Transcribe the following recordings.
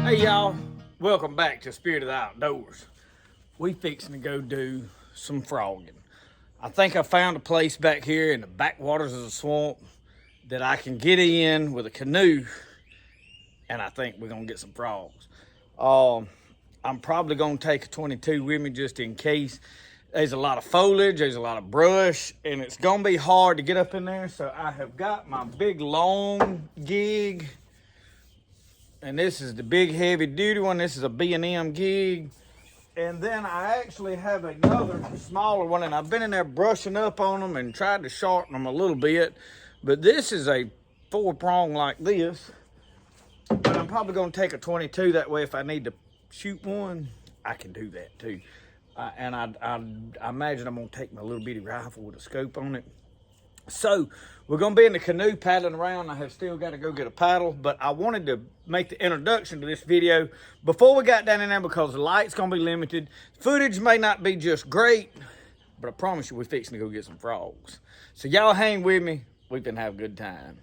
Hey y'all, welcome back to Spirit of the Outdoors. We fixing to go do some frogging. I think I found a place back here in the backwaters of the swamp that I can get in with a canoe, and I think we're gonna get some frogs. I'm probably gonna take a 22 with me just in case. There's a lot of foliage, there's a lot of brush, and it's gonna be hard to get up in there. So I have got my big long gig. And this is the big heavy duty one. This is a B&M gig. And then I actually have another smaller one, and I've been in there brushing up on them and tried to sharpen them a little bit. But this is a 4-prong like this. But I'm probably gonna take a 22, that way if I need to shoot one, I can do that too. And I imagine I'm gonna take my little bitty rifle with a scope on it. So we're gonna be in the canoe paddling around. I have still got to go get a paddle, but I wanted to make the introduction to this video before we got down in there because the light's gonna be limited. Footage may not be just great, but I promise you we're fixing to go get some frogs. So y'all hang with me. We can have a good time.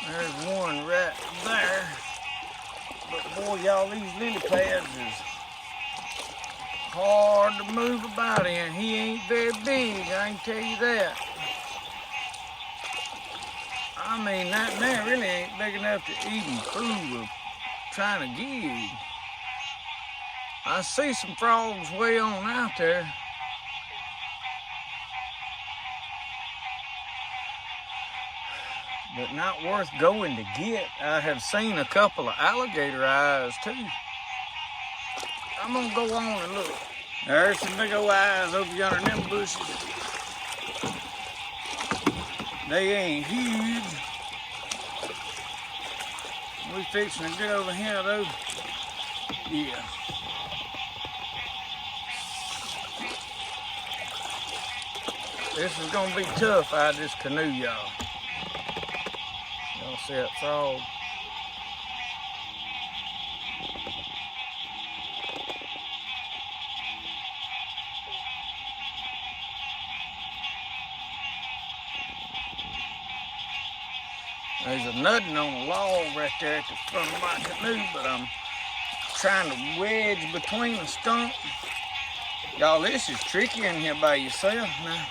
There's one right there. But boy, y'all, these lily pads is hard to move about in. He ain't very big, I can tell you that. I mean, that man really ain't big enough to even fool with trying to gig. I see some frogs way on out there. But not worth going to get. I have seen a couple of alligator eyes too. I'm gonna go on and look. There's some big old eyes over yonder in them bushes. They ain't huge. We fixing to get over here though. Yeah. This is gonna be tough out of this canoe, y'all. Y'all see that frog? There's a nutting on a log right there at the front of my canoe, but I'm trying to wedge between the stump. Y'all, this is tricky in here by yourself now.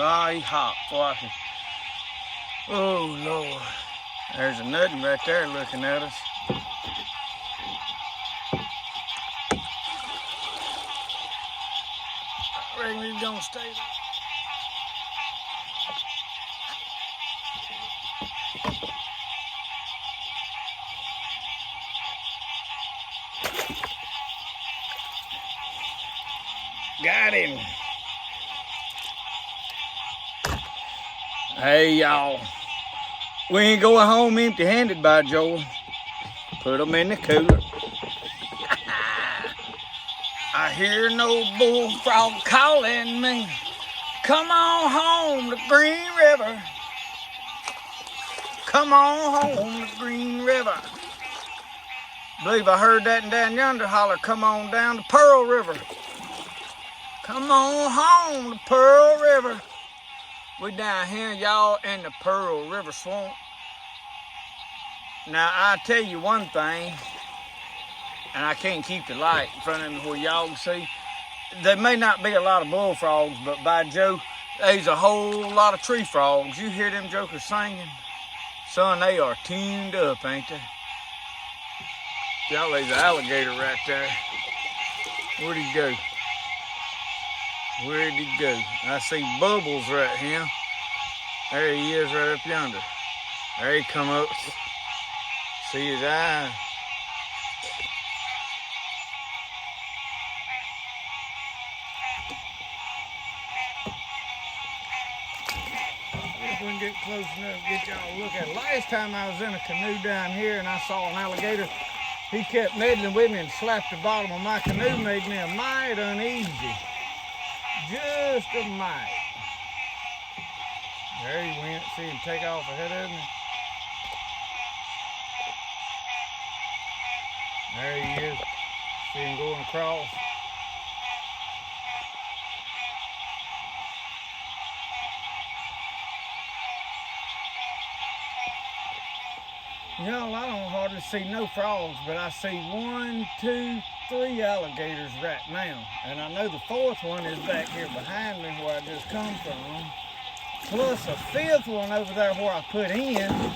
Oh, he hot before I can. Oh, Lord. There's a nutting right there looking at us. I reckon he's gonna stay there. Got him. Hey, y'all. We ain't going home empty-handed, by Joel. Put them in the cooler. I hear no bullfrog calling me. Come on home to Green River. Come on home to Green River. Believe I heard that and down yonder holler, come on down to Pearl River. Come on home to Pearl River. We down here, y'all, in the Pearl River swamp. Now, I tell you one thing, and I can't keep the light in front of me where y'all can see. There may not be a lot of bullfrogs, but by Joe, there's a whole lot of tree frogs. You hear them jokers singing? Son, they are tuned up, ain't they? Y'all, there's an alligator right there. Where'd he go? Where'd he go? I see Bubbles right here. There he is right up yonder. There he come up. See his eye. If we can get close enough to get y'all a look at it. Last time I was in a canoe down here and I saw an alligator, he kept meddling with me and slapped the bottom of my canoe, made me a mite uneasy. Just a mite. There he went. See him take off ahead of me. There he is. See him going across. Y'all, I don't hardly see no frogs, but I see 1, 2, 3 alligators right now. And I know the fourth one is back here behind me where I just come from. Plus a fifth one over there where I put in.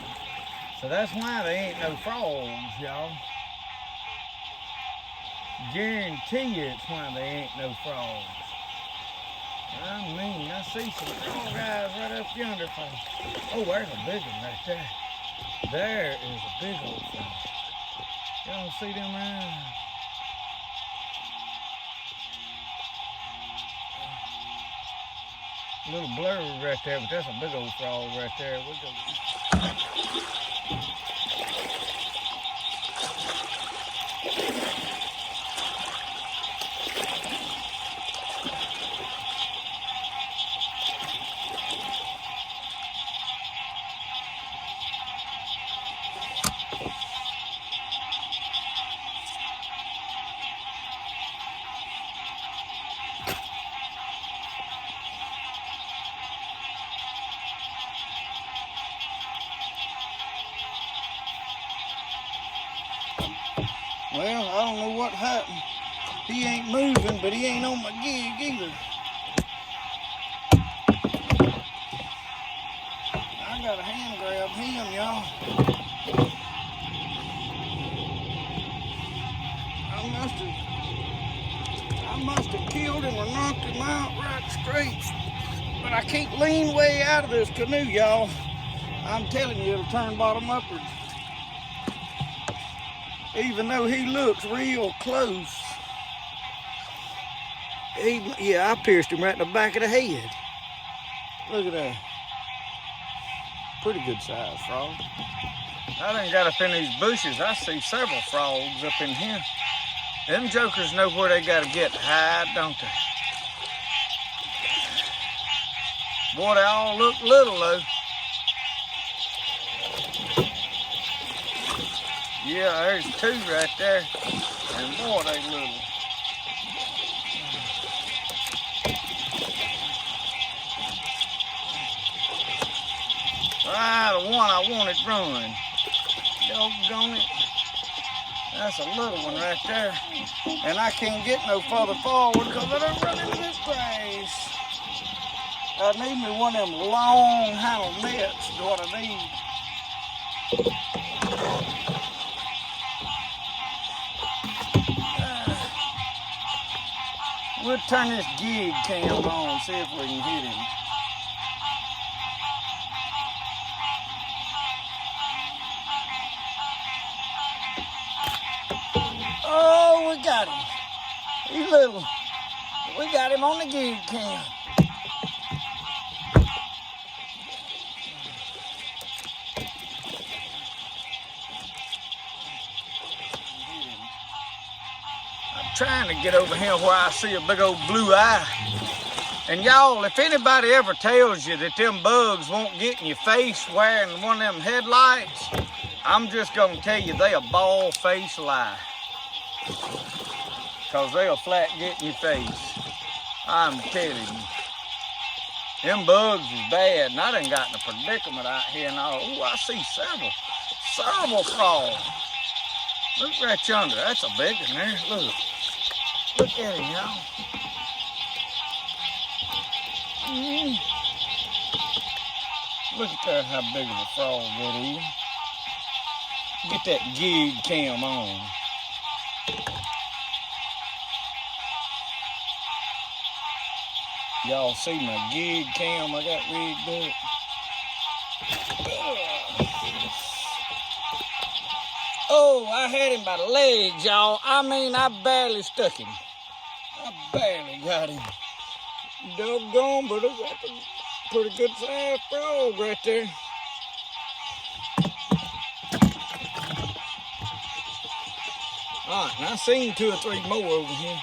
So that's why there ain't no frogs, y'all. Guarantee you it's why there ain't no frogs. I mean, I see some frog guys right up yonder. Oh, there's a big one right there. There is a big old frog. Y'all see them around? A little blurry right there, but that's a big old frog right there. We'll go. Well, I don't know what happened. He ain't moving, but he ain't on my gig either. I got a hand grab him, y'all. I must have killed him or knocked him out right straight. But I can't lean way out of this canoe, y'all. I'm telling you, it'll turn bottom upward. Even though he looks real close. Yeah, I pierced him right in the back of the head. Look at that. Pretty good size frog. I done got up in these bushes. I see several frogs up in here. Them jokers know where they gotta get to hide, don't they? Boy, they all look little though. Yeah, there's 2 right there. And boy, they little. Ah, the one I wanted run. Doggone it. That's a little one right there. And I can't get no further forward because I don't run into this grass. I need me one of them long handled nets is what I need. We'll turn this gig cam on and see if we can hit him. Oh, we got him. He's little. We got him on the gig cam. I'm trying to get over here where I see a big old blue eye. And y'all, if anybody ever tells you that them bugs won't get in your face wearing one of them headlights, I'm just gonna tell you they a bald-faced lie. Cause they'll flat get in your face. I'm telling you. Them bugs is bad, and I done got in a predicament out here and all. Oh, I see several frogs. Look right yonder, that's a big one there. Look at him, y'all. Look at that, how big of a frog that is. Get that gig cam on. Y'all see my gig cam I got rigged up? Oh, I had him by the legs, y'all. I mean, I barely stuck him. I barely got him. Doggone, but that's a pretty good sized frog right there. All right, and I seen 2 or 3 more over here.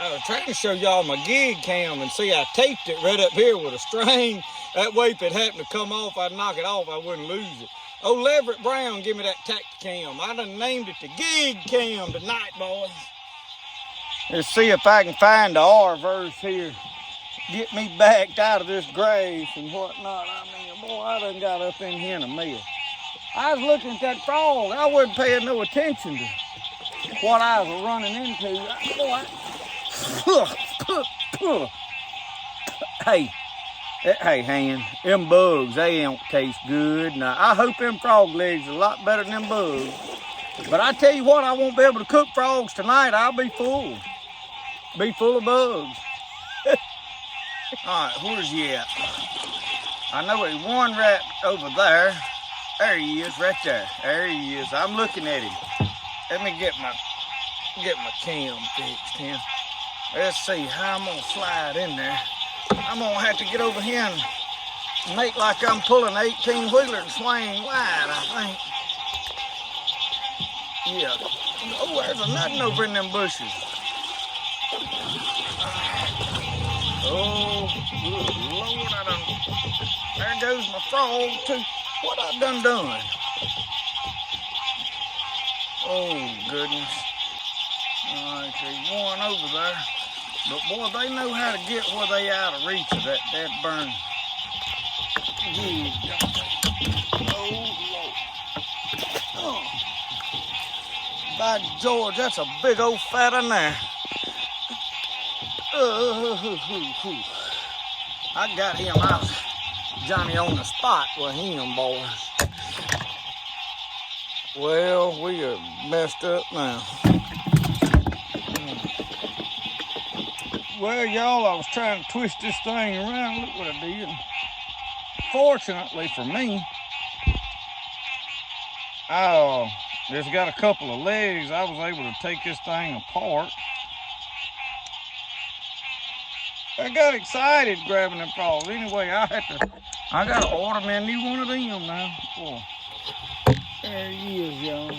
I was trying to show y'all my gig cam, and see I taped it right up here with a string. That way if it happened to come off, I'd knock it off, I wouldn't lose it. Oh, Leverett Brown, give me that Tacticam. I done named it the gig cam tonight, boys. Let's see if I can find the R-verse here. Get me backed out of this grace and whatnot. I mean, boy, I done got up in here in a mess. I was looking at that frog. I wasn't paying no attention to what I was running into. Hey, hand, them bugs, they don't taste good. Now, I hope them frog legs are a lot better than them bugs. But I tell you what, I won't be able to cook frogs tonight. I'll be full. Be full of bugs. All right, where's he at? I know there's one right over there. There he is, right there. There he is. I'm looking at him. Let me get my cam fixed here. Let's see how I'm gonna slide in there. I'm gonna have to get over here and make like I'm pulling an 18-wheeler and swing wide, I think. Yeah. Oh, there's a nothing over in them bushes. Oh, good Lord, there goes my frog too. What I done? Oh, goodness. All right, there's one over there. But boy, they know how to get where they out of reach of that dead burn. Oh, Lord. Oh. By George, that's a big old fat in there. I got him out. Johnny on the spot with him, boys. Well, we are messed up now. Well, y'all, I was trying to twist this thing around. Look what I did. Fortunately for me, it's got a couple of legs. I was able to take this thing apart. I got excited grabbing them frogs. Anyway, I gotta order me a new one of them now. Boy, there he is, y'all.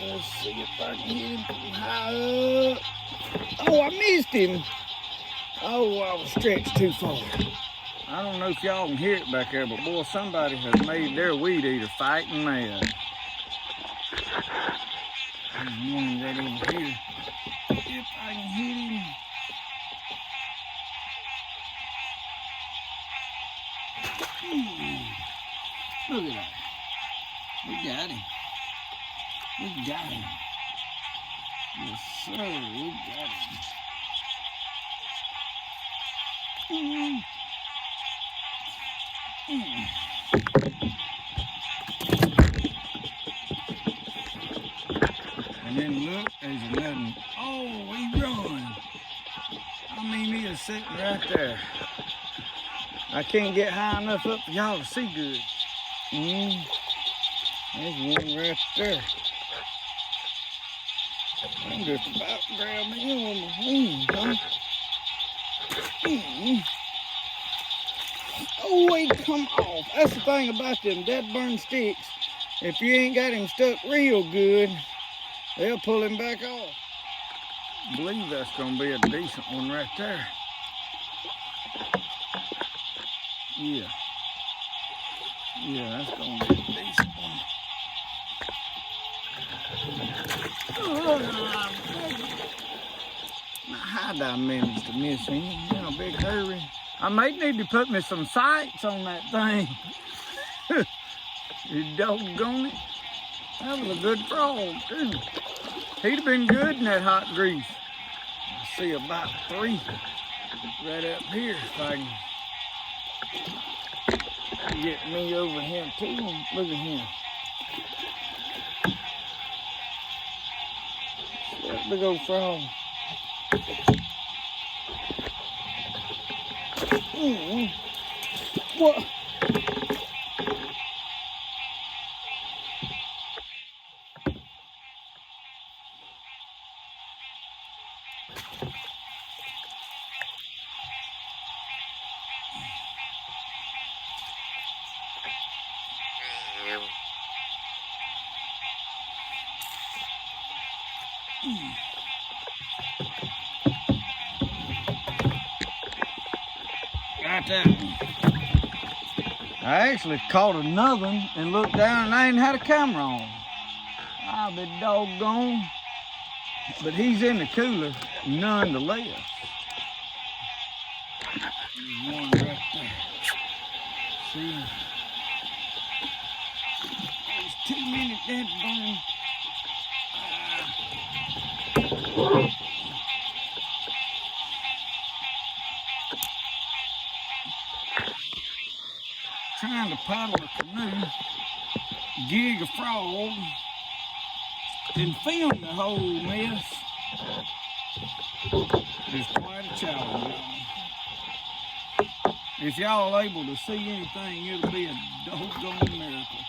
Let's see if I can hit him from high up. Oh, I missed him. Oh, I was stretched too far. I don't know if y'all can hear it back there, but boy, somebody has made their weed eater fighting mad. There's one right over here. If I can hit him. Look at that. We got him. Yes, sir, we got him. And then look, there's another one. Oh, he run. I mean, he is sitting right there. I can't get high enough up for y'all to see good. There's one right there. I'm just about to grab him on my hand, huh? Oh, he come off. That's the thing about them dead burn sticks. If you ain't got him stuck real good, they'll pull him back off. I believe that's gonna be a decent one right there. Yeah, that's gonna be a decent one. How did I manage to miss him? In a big hurry. I may need to put me some sights on that thing. You doggone it. That was a good frog, too. He'd have been good in that hot grease. I see about 3 right up here if I can get me over here too. Look at him. That big old frog. What? about that one. I actually caught another one and looked down and I ain't had a camera on. I'll be doggone. But he's in the cooler nonetheless. There's one right there. See? There's too many dead bones. Trying to paddle a canoe, gig a frog, and film the whole mess is quite a challenge, y'all. If y'all are able to see anything, it'll be a doggone miracle.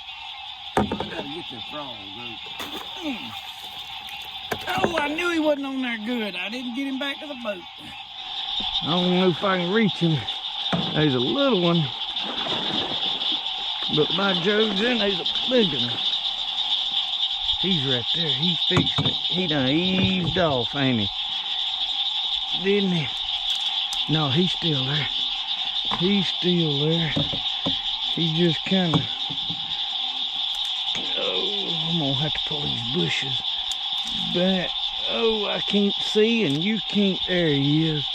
I gotta get that frog out. Oh, I knew he wasn't on there good. I didn't get him back to the boat. I don't know if I can reach him. There's a little one. But by Joe's in, there's a big one. He's right there. He's fixing it. He done eased off, ain't he? Didn't he? No, he's still there. He's still there. He just kind of... Oh, I'm going to have to pull these bushes back. Oh, I can't see and you can't... There he is.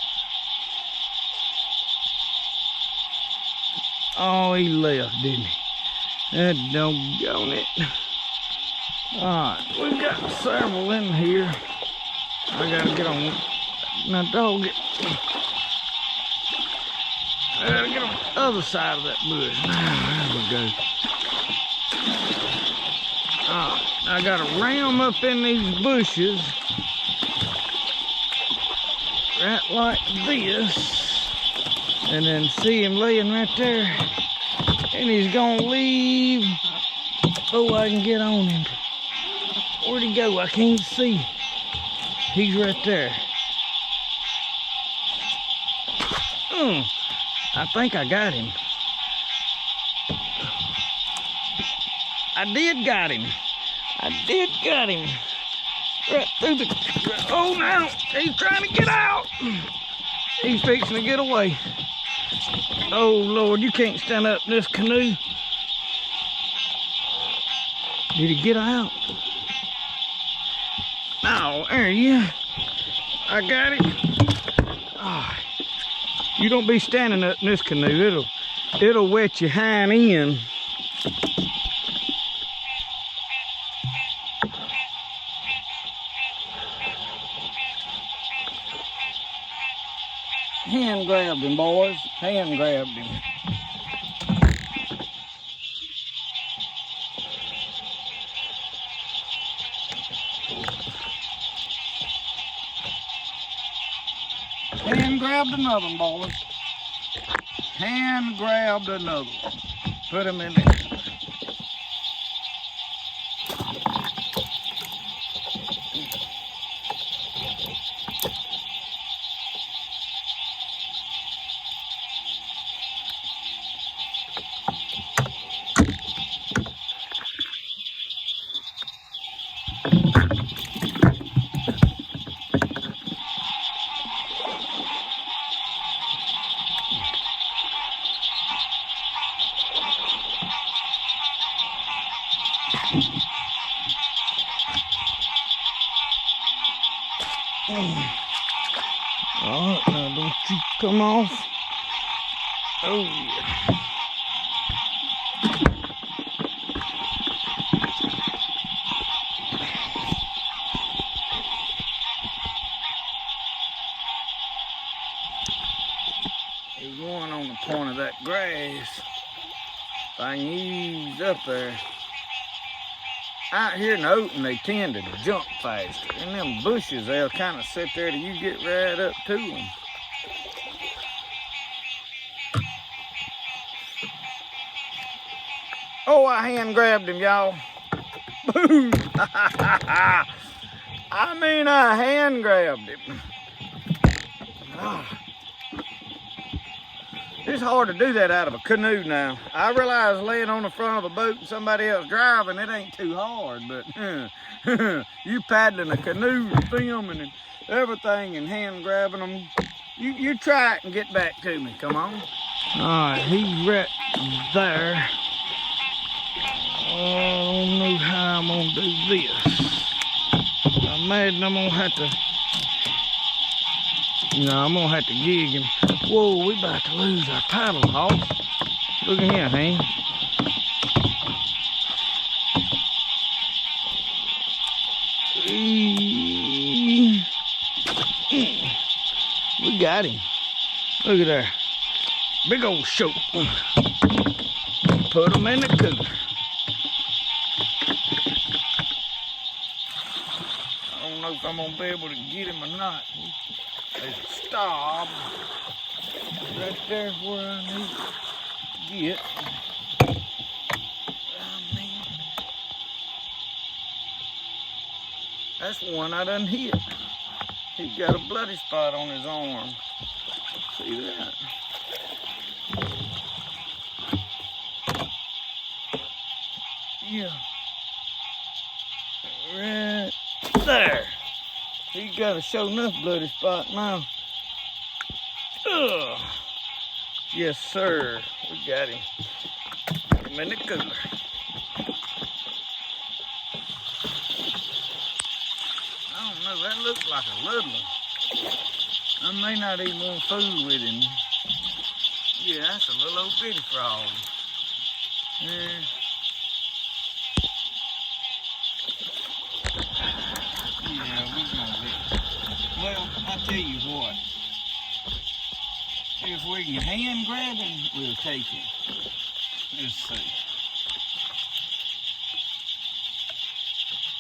Oh, he left, didn't he? That doggone it. Alright, we've got several in here. I gotta get on my dog. I gotta get on the other side of that bush. There we go. Alright, I gotta ram up in these bushes. Right like this. And then see him laying right there. And he's gonna leave. Oh, I can get on him. Where'd he go? I can't see. He's right there. I think I got him. I did got him. I did got him. Right through the... Oh, no. He's trying to get out. He's fixing to get away. Oh, Lord, you can't stand up in this canoe. Did he get out? Oh, there he is. I got it. Oh, you don't be standing up in this canoe. It'll wet your hind end. Hand grabbed him, boys. Hand grabbed him. Hand grabbed another one, boys. Hand grabbed another one. Put him in there. Alright, now don't you come off. Oh yeah. There's one on the point of that grass. If I can ease up there. Out here in the open, they tend to jump faster. In them bushes, they'll kind of sit there till you get right up to them. Oh, I hand grabbed him, y'all. Boom! I mean, I hand grabbed him. Oh. It's hard to do that out of a canoe now. I realize laying on the front of a boat and somebody else driving, it ain't too hard, but you paddling a canoe and filming and everything and hand grabbing them. You try it and get back to me, come on. Alright, he's right there. I don't know how I'm gonna do this. I imagine I'm gonna have to, I'm gonna have to gig him. Whoa, we about to lose our paddle hawk. Look at him, man. We got him. Look at there. Big old shoat. Put him in the cooler. I don't know if I'm gonna be able to get him or not. There's a stop right there where I need to get. That's one I done hit. He's got a bloody spot on his arm. See that? Yeah. Right there. He got a sure enough bloody spot now. Ugh. Yes, sir. We got him. Put him in the cooler. I don't know. That looks like a little one. I may not even want to fool with him. Yeah, that's a little old bitty frog. Yeah. Well, I tell you what, if we can hand grab him, we'll take him. Let's see.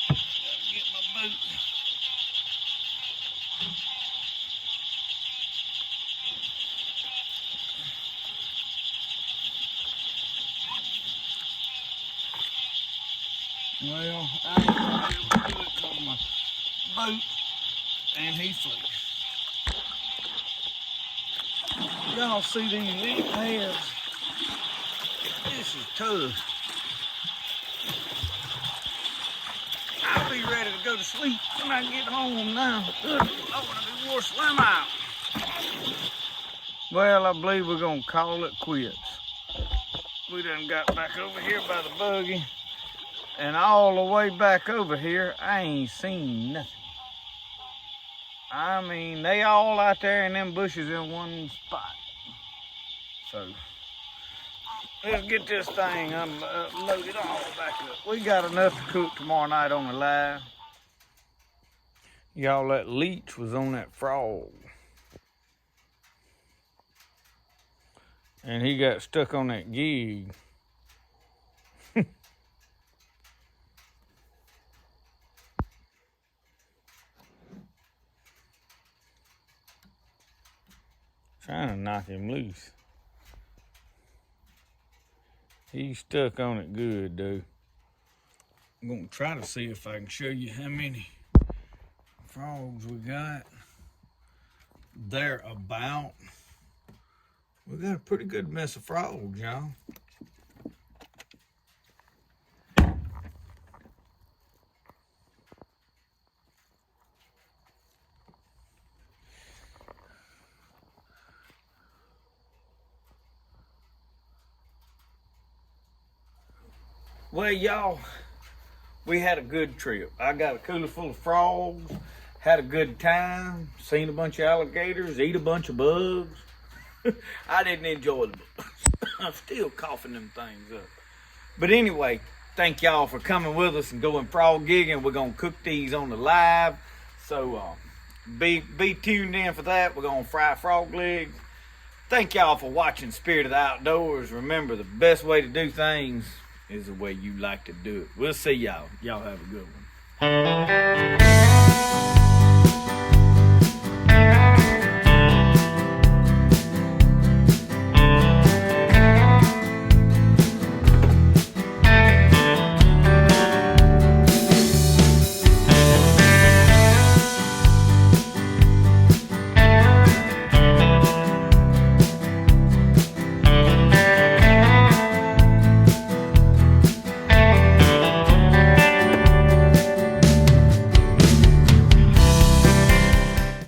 Gotta get my boot. Well, I ain't gonna be able to do it because my boot and he flew. Y'all see these little hairs? This is tough. I'll be ready to go to sleep when I get home now. Good Lord, I wore slim out. Well, I believe we're gonna call it quits. We done got back over here by the buggy, and all the way back over here, I ain't seen nothing. I mean, they all out there in them bushes in one spot. So, let's get this thing loaded all back up. We got enough to cook tomorrow night on the live. Y'all, that leech was on that frog. And he got stuck on that gig. Trying to knock him loose. He's stuck on it good, dude. I'm gonna try to see if I can show you how many frogs we got. They're about. We got a pretty good mess of frogs, y'all. Well, y'all, we had a good trip. I got a cooler full of frogs, had a good time, seen a bunch of alligators, eat a bunch of bugs. I didn't enjoy the bugs. I'm still coughing them things up. But anyway, thank y'all for coming with us and going frog gigging. We're going to cook these on the live. So be tuned in for that. We're going to fry frog legs. Thank y'all for watching Spirit of the Outdoors. Remember, the best way to do things is the way you like to do it. We'll see y'all. Y'all have a good one.